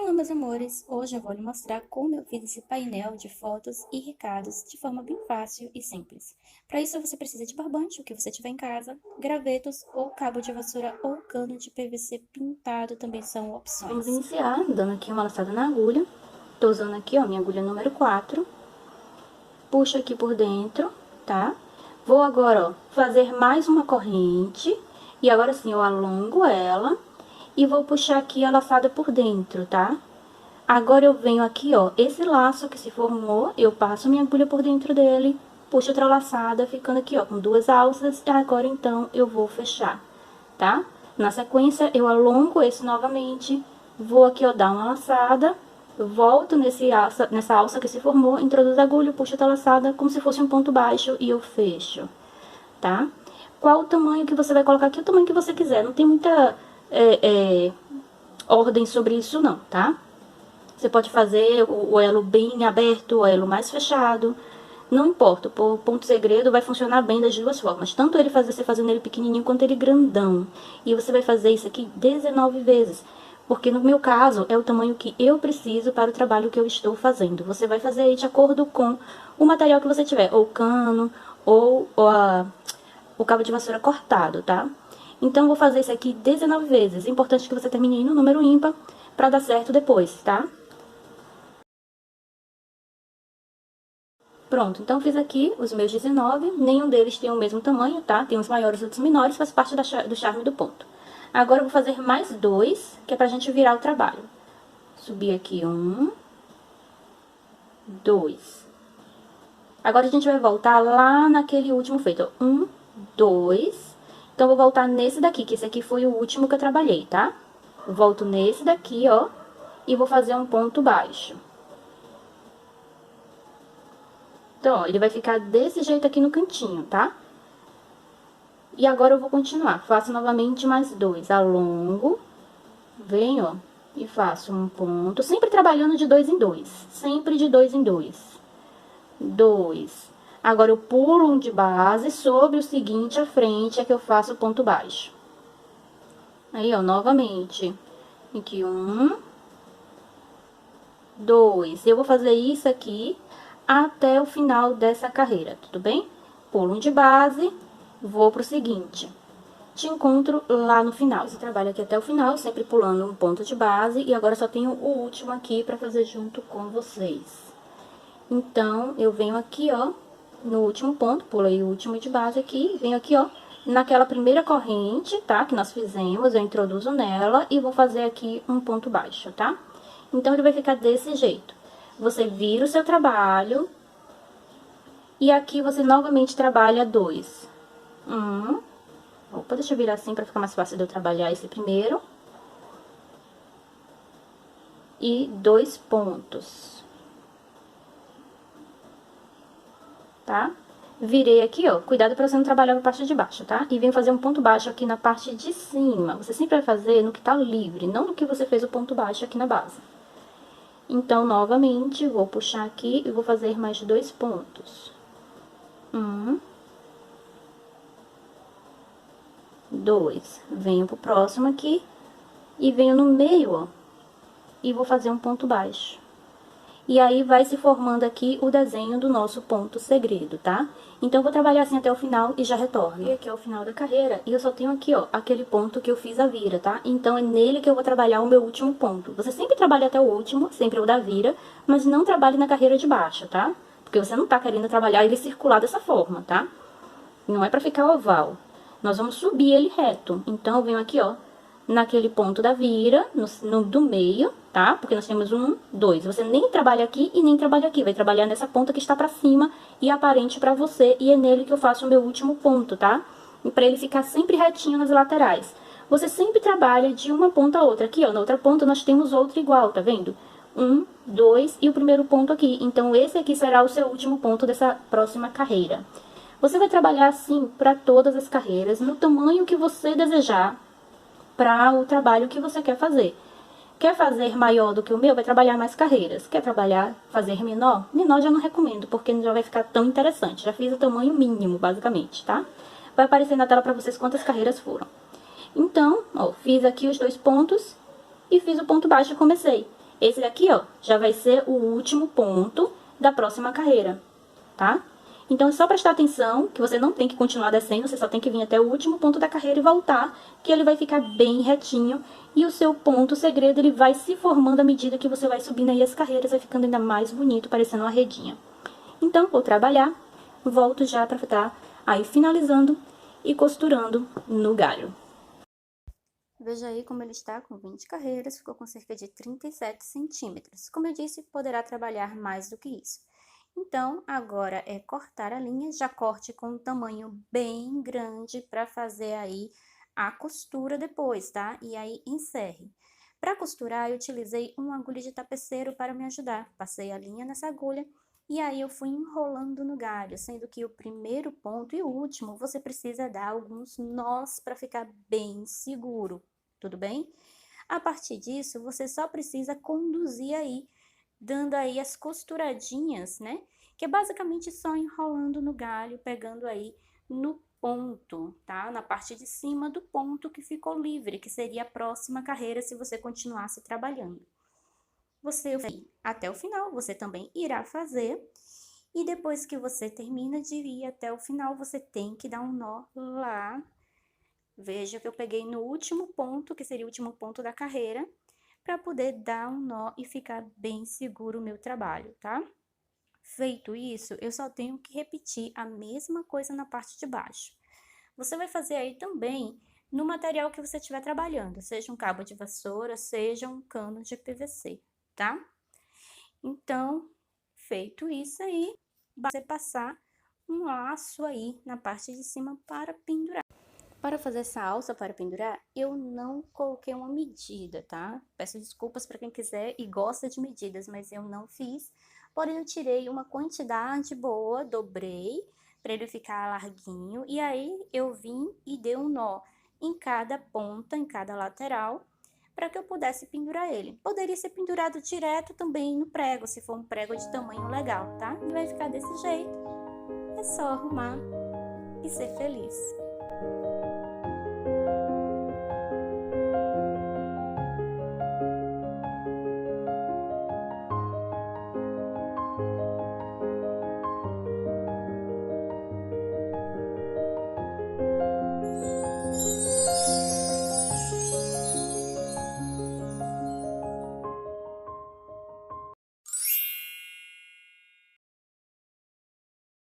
Olá, meus amores! Hoje eu vou lhe mostrar como eu fiz esse painel de fotos e recados de forma bem fácil e simples. Para isso, você precisa de barbante, o que você tiver em casa, gravetos ou cabo de vassoura ou cano de PVC pintado também são opções. Vamos iniciar dando aqui uma laçada na agulha. Tô usando aqui, ó, minha agulha número 4. Puxo aqui por dentro, tá? Vou agora, ó, fazer mais uma corrente. E agora sim, eu alongo ela e vou puxar aqui a laçada por dentro, tá? Agora eu venho aqui, ó, esse laço que se formou, eu passo minha agulha por dentro dele, puxo outra laçada, ficando aqui, ó, com duas alças, e agora então eu vou fechar, tá? Na sequência, eu alongo esse novamente, vou aqui, ó, dar uma laçada, volto nessa alça que se formou, introduzo a agulha, puxo outra laçada, como se fosse um ponto baixo, e eu fecho, tá? Qual o tamanho que você vai colocar aqui? O tamanho que você quiser, não tem muita ordem sobre isso não, tá? Você pode fazer o elo bem aberto, o elo mais fechado, não importa, o ponto segredo vai funcionar bem das duas formas, tanto você fazendo ele pequenininho quanto ele grandão. E você vai fazer isso aqui 19 vezes, porque no meu caso é o tamanho que eu preciso para o trabalho que eu estou fazendo. Você vai fazer aí de acordo com o material que você tiver, ou cano, ou o cabo de vassoura cortado, tá? Então, vou fazer isso aqui 19 vezes. É importante que você termine aí no número ímpar para dar certo depois, tá? Pronto, então fiz aqui os meus 19, nenhum deles tem o mesmo tamanho, tá? Tem uns maiores e outros menores, faz parte do charme do ponto. Agora eu vou fazer mais dois, que é pra gente virar o trabalho. Subir aqui um, dois. Agora a gente vai voltar lá naquele último feito, ó. Um, dois. Então, eu vou voltar nesse daqui, que esse aqui foi o último que eu trabalhei, tá? Volto nesse daqui, ó, e vou fazer um ponto baixo. Então, ó, ele vai ficar desse jeito aqui no cantinho, tá? E agora eu vou continuar. Faço novamente mais dois. Alongo, venho, ó, e faço um ponto. Sempre trabalhando de dois em dois. Sempre de dois em dois. Dois. Agora, eu pulo um de base sobre o seguinte à frente, é que eu faço o ponto baixo. Aí, ó, novamente. Aqui, um, dois. Eu vou fazer isso aqui até o final dessa carreira, tudo bem? Pulo um de base, vou pro seguinte. Te encontro lá no final. Você trabalha aqui até o final, sempre pulando um ponto de base. E agora só tenho o último aqui pra fazer junto com vocês. Então, eu venho aqui, ó, no último ponto, pulei o último de base aqui, venho aqui, ó, naquela primeira corrente, tá, que nós fizemos, eu introduzo nela e vou fazer aqui um ponto baixo, tá? Então, ele vai ficar desse jeito. Você vira o seu trabalho e aqui você novamente trabalha dois. Opa, deixa eu virar assim pra ficar mais fácil de eu trabalhar esse primeiro. E dois pontos. Tá? Virei aqui, ó, cuidado pra você não trabalhar na parte de baixo, tá? E venho fazer um ponto baixo aqui na parte de cima. Você sempre vai fazer no que tá livre, não no que você fez o ponto baixo aqui na base. Então, novamente, vou puxar aqui e vou fazer mais dois pontos. Um. Dois. Venho pro próximo aqui e venho no meio, ó, e vou fazer um ponto baixo. E aí, vai se formando aqui o desenho do nosso ponto segredo, tá? Então, eu vou trabalhar assim até o final e já retorno. E aqui é o final da carreira, e eu só tenho aqui, ó, aquele ponto que eu fiz a vira, tá? Então, é nele que eu vou trabalhar o meu último ponto. Você sempre trabalha até o último, sempre o da vira, mas não trabalhe na carreira de baixo, tá? Porque você não tá querendo trabalhar ele circular dessa forma, tá? Não é pra ficar oval. Nós vamos subir ele reto. Então, eu venho aqui, ó, naquele ponto da vira, do meio, tá? Porque nós temos um, dois. Você nem trabalha aqui e nem trabalha aqui. Vai trabalhar nessa ponta que está pra cima e aparente pra você. E é nele que eu faço o meu último ponto, tá? E pra ele ficar sempre retinho nas laterais. Você sempre trabalha de uma ponta a outra. Aqui, ó, na outra ponta nós temos outro igual, tá vendo? Um, dois e o primeiro ponto aqui. Então, esse aqui será o seu último ponto dessa próxima carreira. Você vai trabalhar assim pra todas as carreiras, no tamanho que você desejar, para o trabalho que você quer fazer. Quer fazer maior do que o meu, vai trabalhar mais carreiras. Quer fazer menor? Menor já não recomendo, porque não vai ficar tão interessante. Já fiz o tamanho mínimo, basicamente, tá? Vai aparecer na tela para vocês quantas carreiras foram. Então, ó, fiz aqui os dois pontos e fiz o ponto baixo e comecei. Esse daqui, ó, já vai ser o último ponto da próxima carreira, tá? Então, é só prestar atenção que você não tem que continuar descendo, você só tem que vir até o último ponto da carreira e voltar, que ele vai ficar bem retinho. E o seu ponto segredo, ele vai se formando à medida que você vai subindo aí as carreiras, vai ficando ainda mais bonito, parecendo uma redinha. Então, vou trabalhar, volto já pra estar aí finalizando e costurando no galho. Veja aí como ele está com 20 carreiras, ficou com cerca de 37 centímetros. Como eu disse, poderá trabalhar mais do que isso. Então, agora é cortar a linha, já corte com um tamanho bem grande para fazer aí a costura depois, tá? E aí, encerre. Para costurar, eu utilizei uma agulha de tapeceiro para me ajudar. Passei a linha nessa agulha e aí eu fui enrolando no galho, sendo que o primeiro ponto e o último você precisa dar alguns nós para ficar bem seguro, tudo bem? A partir disso, você só precisa conduzir aí, dando aí as costuradinhas, né? Que é basicamente só enrolando no galho, pegando aí no ponto, tá? Na parte de cima do ponto que ficou livre, que seria a próxima carreira se você continuasse trabalhando. Você até o final, você também irá fazer. E depois que você termina de ir até o final, você tem que dar um nó lá. Veja que eu peguei no último ponto, que seria o último ponto da carreira, para poder dar um nó e ficar bem seguro o meu trabalho, tá? Feito isso, eu só tenho que repetir a mesma coisa na parte de baixo. Você vai fazer aí também no material que você estiver trabalhando, seja um cabo de vassoura, seja um cano de PVC, tá? Então, feito isso aí, você passar um laço aí na parte de cima para pendurar. Para fazer essa alça para pendurar, eu não coloquei uma medida, tá? Peço desculpas para quem quiser e gosta de medidas, mas eu não fiz. Porém, eu tirei uma quantidade boa, dobrei para ele ficar larguinho. E aí, eu vim e dei um nó em cada ponta, em cada lateral, para que eu pudesse pendurar ele. Poderia ser pendurado direto também no prego, se for um prego de tamanho legal, tá? E vai ficar desse jeito. É só arrumar e ser feliz.